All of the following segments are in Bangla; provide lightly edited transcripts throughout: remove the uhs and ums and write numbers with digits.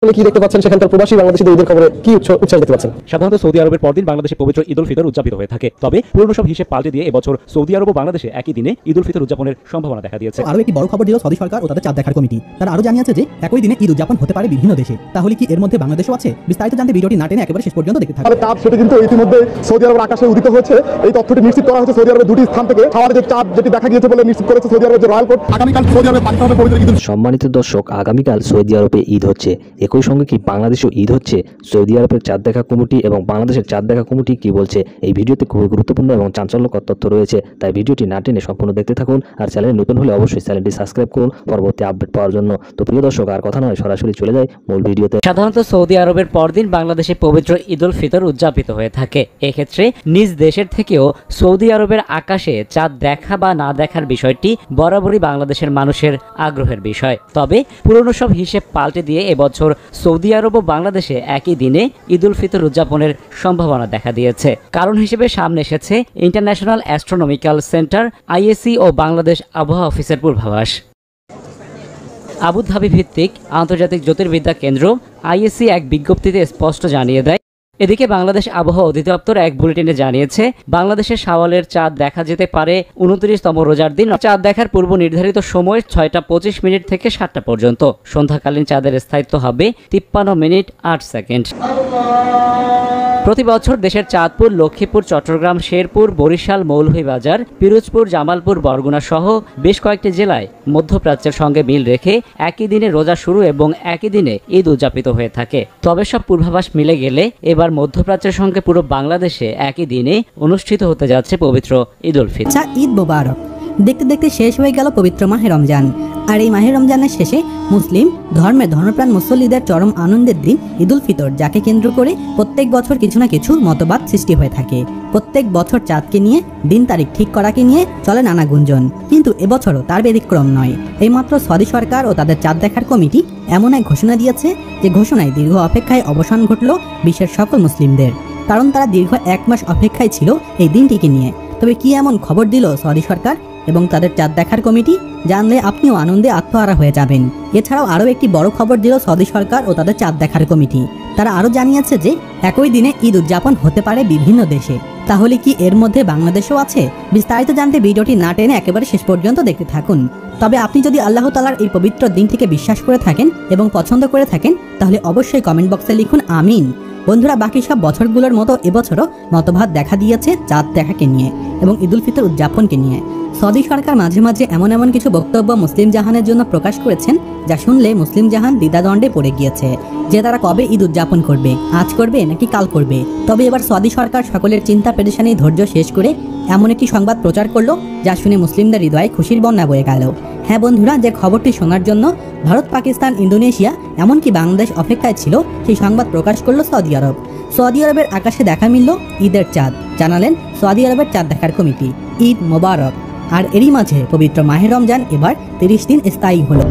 কি দেখতে পাচ্ছেন সেখানকার প্রবাসী বাংলাদেশিদের ঈদের খবরে কি উচ্ছ্বাস দেখতে পাচ্ছেন? সাধারণত সৌদি আরবের পরদিন বাংলাদেশে পবিত্র ঈদ উল ফিতর উদযাপিত হয়ে থাকে। তবে পুরনো সব হিসেব পাল্টে দিয়ে এবছর সৌদি আরব ও বাংলাদেশে একই দিনে ঈদ উল ফিতর উদযাপনের সম্ভাবনা দেখা দিয়েছে। আরও একটি বড় খবর দিল সৌদি সরকার ও তাদের চাঁদ দেখার কমিটি। তারা আরও জানিয়েছে যে একই দিনে ঈদ উদযাপন হতে পারে বিভিন্ন দেশে। তাহলে কি এর মধ্যে বাংলাদেশও আছে? বিস্তারিত জানতে ভিডিওটি না টেনে একেবারে শেষ পর্যন্ত দেখতে থাকুন। চাঁদ সেটি কিন্তু ইতিমধ্যে সৌদি আরবের আকাশে উদিত হয়েছে। এই তথ্যটি নিশ্চিত করা হয়েছে সৌদি আরবের দুটি স্থান থেকে। খাওয়ার যে চাঁদ যেটি দেখা গিয়েছে বলে নিশ্চিত করেছে সৌদি আরবের যে রয়্যাল কোর্ট। আগামীকাল সৌদি আরবে পালিত হবে পবিত্র ঈদ। সম্মানিত দর্শক, আগামীকাল সৌদি আরবে ঈদ হচ্ছে, একই সঙ্গে কি বাংলাদেশেও ঈদ হচ্ছে? সৌদি আরবের চাঁদ দেখা কমিটি এবং বাংলাদেশের চাঁদ দেখা কমিটি কি বলছে, এই ভিডিওতে খুবই গুরুত্বপূর্ণ এবং চাঞ্চল্যকর তথ্য রয়েছে। তাই ভিডিওটি না টেনে সম্পূর্ণ দেখতে থাকুন। আর চ্যানেলে নতুন হলে অবশ্যই চ্যানেলটি সাবস্ক্রাইব করুন পরবর্তী আপডেট পাওয়ার জন্য। তো প্রিয় দর্শক, আর কথা নয়, সরাসরি চলে যায় মূল ভিডিওতে। সাধারণত সৌদি আরবের পরদিন বাংলাদেশে পবিত্র ঈদ উল ফিতর উদযাপিত হয়ে থাকে। এক্ষেত্রে নিজ দেশের থেকেও সৌদি আরবের আকাশে চাঁদ দেখা বা না দেখার বিষয়টি বরাবরই বাংলাদেশের মানুষের আগ্রহের বিষয়। তবে পুরনো সব হিসেব পাল্টে দিয়ে এবছর সৌদি আরব ও বাংলাদেশে একই দিনে ঈদ উল ফিতর উদযাপনের সম্ভাবনা দেখা দিয়েছে। কারণ হিসেবে সামনে এসেছে ইন্টারন্যাশনাল অ্যাস্ট্রোনমিক্যাল সেন্টার IAC ও বাংলাদেশ আবহাওয়া অফিসের পূর্বাভাস। আবুধাবি ভিত্তিক আন্তর্জাতিক জ্যোতির্বিদ্যা কেন্দ্র IAC এক বিজ্ঞপ্তিতে স্পষ্ট জানিয়ে দেয়। এদিকে বাংলাদেশ আবহাওয়া অধিদপ্তর এক বুলেটিনে জানিয়েছে, বাংলাদেশের শাওয়ালের চাঁদ দেখা যেতে পারে 29তম রোজার দিন। চাঁদ দেখার পূর্ব নির্ধারিত সময় 6টা 25 থেকে 7টা পর্যন্ত। সন্ধ্যাকালীন চাঁদের স্থায়িত্ব হবে 53 মিনিট 8 সেকেন্ড। প্রতি বছর দেশের চাঁদপুর, লক্ষ্মীপুর, চট্টগ্রাম, শেরপুর, বরিশাল, মৌলভীবাজার, পিরোজপুর, জামালপুর, বরগুনা সহ বেশ কয়েকটি জেলায় মধ্যপ্রাচ্যের সঙ্গে মিল রেখে একই দিনে রোজা শুরু এবং একই দিনে ঈদ উদযাপিত হয়ে থাকে। তবে সব পূর্বাভাস মিলে গেলে এবার মধ্যপ্রাচ্যের সঙ্গে পুরো বাংলাদেশে একই দিনে অনুষ্ঠিত হতে যাচ্ছে পবিত্র ঈদ উল ফিতর। ঈদ মোবারক। দেখতে দেখতে শেষ হয়ে গেল পবিত্র মাহে রমজান। আর এই মাহে রমজানের শেষে মুসলিম ধর্মপ্রাণ মুসল্লিদের চরম আনন্দের দিন ঈদ উল ফিতর, যাকে কেন্দ্র করে প্রত্যেক বছর কিছু না কিছু মতবাদ সৃষ্টি হয়ে থাকে। প্রত্যেক বছর চাঁদকে নিয়ে, দিন তারিখ ঠিক করাকে নিয়ে চলে নানা গুঞ্জন, কিন্তু এবছরও তার ব্যতিক্রম নয়। এইমাত্র সৌদি সরকার ও তাদের চাঁদ দেখার কমিটি এমন এক ঘোষণা দিয়েছে, যে ঘোষণায় দীর্ঘ অপেক্ষায় অবসান ঘটল বিশ্বের সকল মুসলিমদের। কারণ তারা দীর্ঘ 1 মাস অপেক্ষায় ছিল এই দিনটিকে নিয়ে। তবে কি এমন খবর দিল সৌদি সরকার এবং তাদের চাঁদ দেখার কমিটি, জানলে আপনিও আনন্দে আত্মহারা হয়ে যাবেন। এছাড়াও আরও একটি বড় খবর দিল সৌদি সরকার ও তাদের চাঁদ দেখার কমিটি। তারা আরও জানিয়েছে যে একই দিনে ঈদ উদযাপন হতে পারে বিভিন্ন দেশে। তাহলে কি এর মধ্যে বাংলাদেশও আছে? বিস্তারিত জানতে ভিডিওটি না টেনে একেবারে শেষ পর্যন্ত দেখতে থাকুন। তবে আপনি যদি আল্লাহ তাআলার এই পবিত্র দিনটিকে বিশ্বাস করে থাকেন এবং পছন্দ করে থাকেন, তাহলে অবশ্যই কমেন্ট বক্সে লিখুন আমিন। বন্ধুরা, বাকি সব বছরগুলোর মতো এবছরও মতভেদ দেখা দিয়েছে চাঁদ দেখাকে নিয়ে এবং ঈদ উল ফিতর উদযাপনকে নিয়ে। সৌদি সরকার মাঝে মাঝে এমন কিছু বক্তব্য মুসলিম জাহানের জন্য প্রকাশ করেছেন, যা শুনলে মুসলিম জাহান দ্বিধাদ্বন্দ্বে পড়ে গিয়েছে যে তারা কবে ঈদ উদযাপন করবে, আজ করবে নাকি কাল করবে। তবে এবার সৌদি সরকার সকলের চিন্তা পেরেশানি ধৈর্য শেষ করে এমন একটি সংবাদ প্রচার করলো, যা শুনে মুসলিমদের হৃদয়ে খুশির বন্যা বয়ে গেল। হ্যাঁ বন্ধুরা, যে খবরটি শোনার জন্য ভারত, পাকিস্তান, ইন্দোনেশিয়া এমনকি বাংলাদেশ অপেক্ষায় ছিল, সেই সংবাদ প্রকাশ করলো সৌদি আরব। সৌদি আরবের আকাশে দেখা মিলল ঈদের চাঁদ, জানালেন সৌদি আরবের চাঁদ দেখার কমিটি। ঈদ মোবারক। আর এরই মাঝে পবিত্র মাহে রমজান এবার 30 দিন স্থায়ী হলো।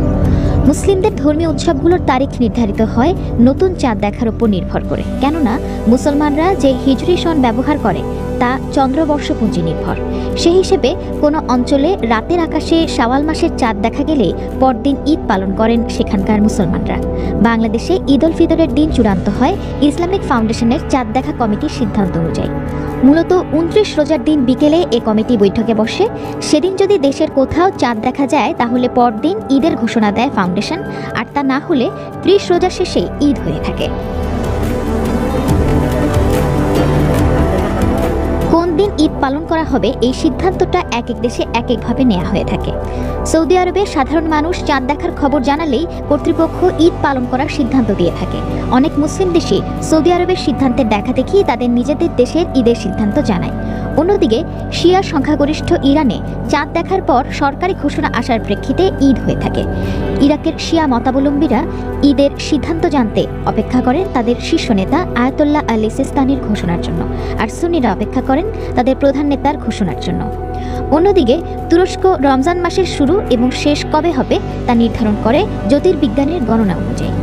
মুসলিমদের ধর্মীয় উৎসবগুলোর তারিখ নির্ধারিত হয় নতুন চাঁদ দেখার উপর নির্ভর করে, কেননা মুসলমানরা যে হিজরি সন ব্যবহার করে তা চন্দ্রবর্ষপুঞ্জি নির্ভর। সেই হিসেবে কোনো অঞ্চলে রাতের আকাশে শাওয়াল মাসের চাঁদ দেখা গেলে পরদিন ঈদ পালন করেন সেখানকার মুসলমানরা। বাংলাদেশে ঈদ উল ফিতরের দিন চূড়ান্ত হয় ইসলামিক ফাউন্ডেশনের চাঁদ দেখা কমিটির সিদ্ধান্ত অনুযায়ী। মূলত 29 রোজার দিন বিকেলে এ কমিটি বৈঠকে বসে। সেদিন যদি দেশের কোথাও চাঁদ দেখা যায়, তাহলে পরদিন ঈদের ঘোষণা দেয় ফাউন্ডেশন, আর তা না হলে 30 রোজা শেষে ঈদ হয়ে থাকে। কোন দিন ঈদ পালন করা হবে, এই সিদ্ধান্তটা এক এক দেশে এক একভাবে নেওয়া হয়ে থাকে। সৌদি আরবে সাধারণ মানুষ চাঁদ দেখার খবর জানালেই কর্তৃপক্ষ ঈদ পালন করার সিদ্ধান্ত দিয়ে থাকে। অনেক মুসলিম দেশই সৌদি আরবের সিদ্ধান্তের দেখা দেখি তাদের নিজেদের দেশের ঈদের সিদ্ধান্ত জানায়। অন্যদিকে শিয়া সংখ্যাগরিষ্ঠ ইরানে চাঁদ দেখার পর সরকারি ঘোষণা আসার প্রেক্ষিতে ঈদ হয়ে থাকে। ইরাকের শিয়া মতাবলম্বীরা ঈদের সিদ্ধান্ত জানতে অপেক্ষা করেন তাদের শীর্ষ নেতা আয়াতুল্লাহ আলী সিস্তানির ঘোষণার জন্য, আর সুন্নিরা অপেক্ষা করেন তাদের প্রধান নেতার ঘোষণার জন্য। অন্যদিকে তুরস্ক রমজান মাসের শুরু এবং শেষ কবে হবে তা নির্ধারণ করে জ্যোতির্বিজ্ঞানের গণনা অনুযায়ী।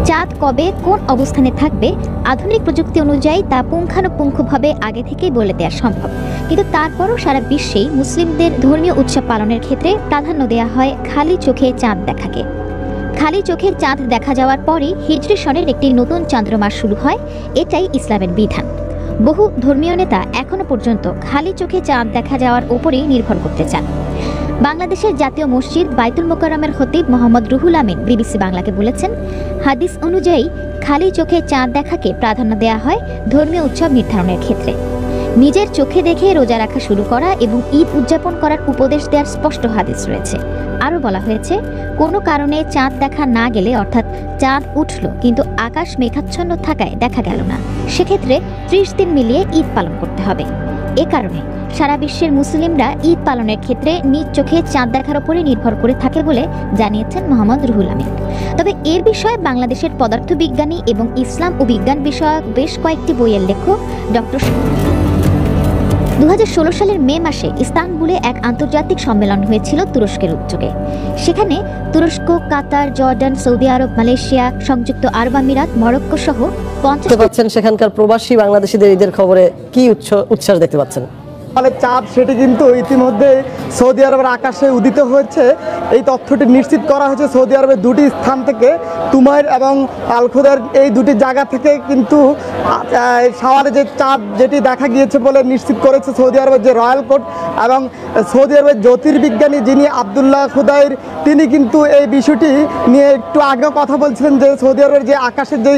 চাঁদ কবে কোন অবস্থানে থাকবে আধুনিক প্রযুক্তি অনুযায়ী তা পুঙ্খানুপুঙ্খভাবে আগে থেকেই বলে দেওয়া সম্ভব, কিন্তু তারপরও সারা বিশ্বেই মুসলিমদের ধর্মীয় উৎসব পালনের ক্ষেত্রে প্রাধান্য দেওয়া হয় খালি চোখে চাঁদ দেখাকে। খালি চোখে চাঁদ দেখা যাওয়ার পরই হিজরি সনের একটি নতুন চন্দ্রমাস শুরু হয়, এটাই ইসলামের বিধান। বহু ধর্মীয় নেতা এখনো পর্যন্ত খালি চোখে চাঁদ দেখা যাওয়ার উপরেই নির্ভর করতে চান। বাংলাদেশের জাতীয় মসজিদ বাইতুল মোকাররমের খতিব মোহাম্মদ রুহুল আমিন বিবিসি বাংলাকে বলেছেন, হাদিস অনুযায়ী খালি চোখে চাঁদ দেখাকে প্রাধান্য দেওয়া হয় ধর্মীয় উৎসব নির্ধারণের ক্ষেত্রে। নিজের চোখে দেখে রোজা রাখা শুরু করা এবং ঈদ উদযাপন করার উপদেশ দেওয়ার স্পষ্ট হাদিস রয়েছে। আরও বলা হয়েছে, কোনো কারণে চাঁদ দেখা না গেলে, অর্থাৎ চাঁদ উঠল কিন্তু আকাশ মেঘাচ্ছন্ন থাকায় দেখা গেল না, সেক্ষেত্রে 30 দিন মিলিয়ে ঈদ পালন করতে হবে। এ কারণে সারা বিশ্বের মুসলিমরা ঈদ পালনের ক্ষেত্রে নিজ চোখে চাঁদ দেখার উপরে নির্ভর করে থাকে বলে জানিয়েছেন মোহাম্মদ রুহুল আমিন। তবে এর বিষয়ে বাংলাদেশের পদার্থবিজ্ঞানী এবং ইসলাম ও বিজ্ঞান বিষয়ক বেশ কয়েকটি বইয়ের লেখক ডক্টর 2016 সালের মে মাসে ইস্তানবুলে এক আন্তর্জাতিক সম্মেলন হয়েছিল তুরস্কের উদ্যোগে। সেখানে তুরস্ক, কাতার, জর্ডান, সৌদি আরব, মালয়েশিয়া, সংযুক্ত আরব আমিরাত, মরক্কো সহ 50 সেখানকার প্রবাসী বাংলাদেশিদের ঈদের খবরে কি উচ্ছ্বাস দেখতে পাচ্ছেন? ফলে চাঁদ সেটি কিন্তু ইতিমধ্যে সৌদি আরবের আকাশে উদিত হয়েছে। এই তথ্যটি নিশ্চিত করা হয়েছে সৌদি আরবের দুটি স্থান থেকে, তুমাইর এবং আল খুদার, এই দুটি জায়গা থেকে কিন্তু সাওয়ালে যে চাঁদ যেটি দেখা গিয়েছে বলে নিশ্চিত করেছে সৌদি আরবের যে রয়্যাল কোর্ট। এবং সৌদি আরবের জ্যোতির্বিজ্ঞানী যিনি আবদুল্লাহ খুদাইর, তিনি কিন্তু এই বিষয়টি নিয়ে একটু আগে কথা বলছিলেন যে সৌদি আরবের যে আকাশের যে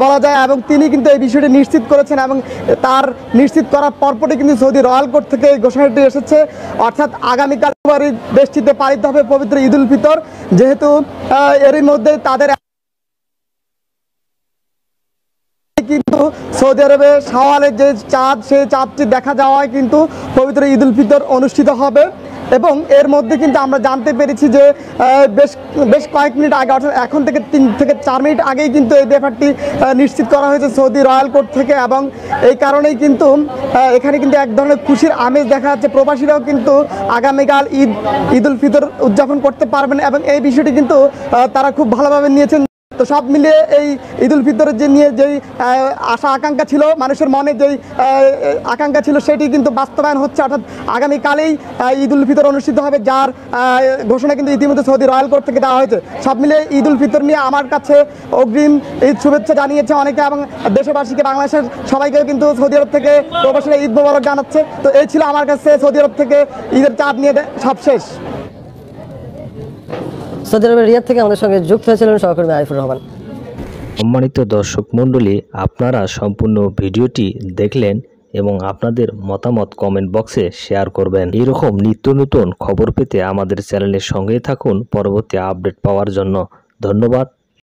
বলা যায়, এবং তিনি কিন্তু এই বিষয়টি নিশ্চিত করেছেন এবং তার নিশ্চিত করার পরপরই কিন্তু সৌদি রয়্যাল কোর্ট থেকে এই ঘোষণাটি এসেছে, অর্থাৎ আগামীকাল দেশটিতে পালিত হবে পবিত্র ঈদ উল ফিতর। যেহেতু এরই মধ্যে তাদের কিন্তু সৌদি আরবে শাওয়ালের যে চাঁদ, সেই চাঁদটি দেখা যাওয়ায় কিন্তু পবিত্র ঈদ উল ফিতর অনুষ্ঠিত হবে। এবং এর মধ্যে কিন্তু আমরা জানতে পেরেছি যে বেশ কয়েক মিনিট আগে, অর্থাৎ এখন থেকে 3 থেকে 4 মিনিট আগেই কিন্তু এই ব্যাপারটি নিশ্চিত করা হয়েছে সৌদি রয়্যাল কোর্ট থেকে। এবং এই কারণেই কিন্তু এখানে কিন্তু এক ধরনের খুশির আমেজ দেখা যাচ্ছে। প্রবাসীরাও কিন্তু আগামীকাল ঈদ উল ফিতর উদযাপন করতে পারবেন এবং এই বিষয়টি কিন্তু তারা খুব ভালোভাবে নিয়েছেন। তো সব মিলিয়ে এই ঈদ উল ফিতরের যে নিয়ে যেই আশা আকাঙ্ক্ষা ছিল, মানুষের মনে যেই আকাঙ্ক্ষা ছিল, সেটি কিন্তু বাস্তবায়ন হচ্ছে, অর্থাৎ আগামীকালেই ঈদ উল ফিতর অনুষ্ঠিত হবে, যার ঘোষণা কিন্তু ইতিমধ্যে সৌদি রয়্যাল কোর্ট থেকে দেওয়া হয়েছে। সব মিলিয়ে ঈদ উল ফিতর নিয়ে আমার কাছে অগ্রিম ঈদ শুভেচ্ছা জানিয়েছে অনেকে, এবং দেশবাসীকে, বাংলাদেশের সবাইকে কিন্তু সৌদি আরব থেকে প্রবাসীরা ঈদ মোবারক জানাচ্ছে। তো এই ছিল আমার কাছে সৌদি আরব থেকে ঈদের চাঁদ নিয়ে সব শেষ। সৌদি আরবের রিয়াদ থেকে আমাদের সঙ্গে যুক্ত হয়েছিলেন সহকর্মী আরিফুর রহমান। সম্মানিত দর্শক মণ্ডলী, আপনারা সম্পূর্ণ ভিডিওটি দেখলেন এবং আপনাদের মতামত কমেন্ট বক্সে শেয়ার করবেন। এরকম নিত্য নতুন খবর পেতে আমাদের চ্যানেলের সঙ্গেই থাকুন পরবর্তী আপডেট পাওয়ার জন্য। ধন্যবাদ।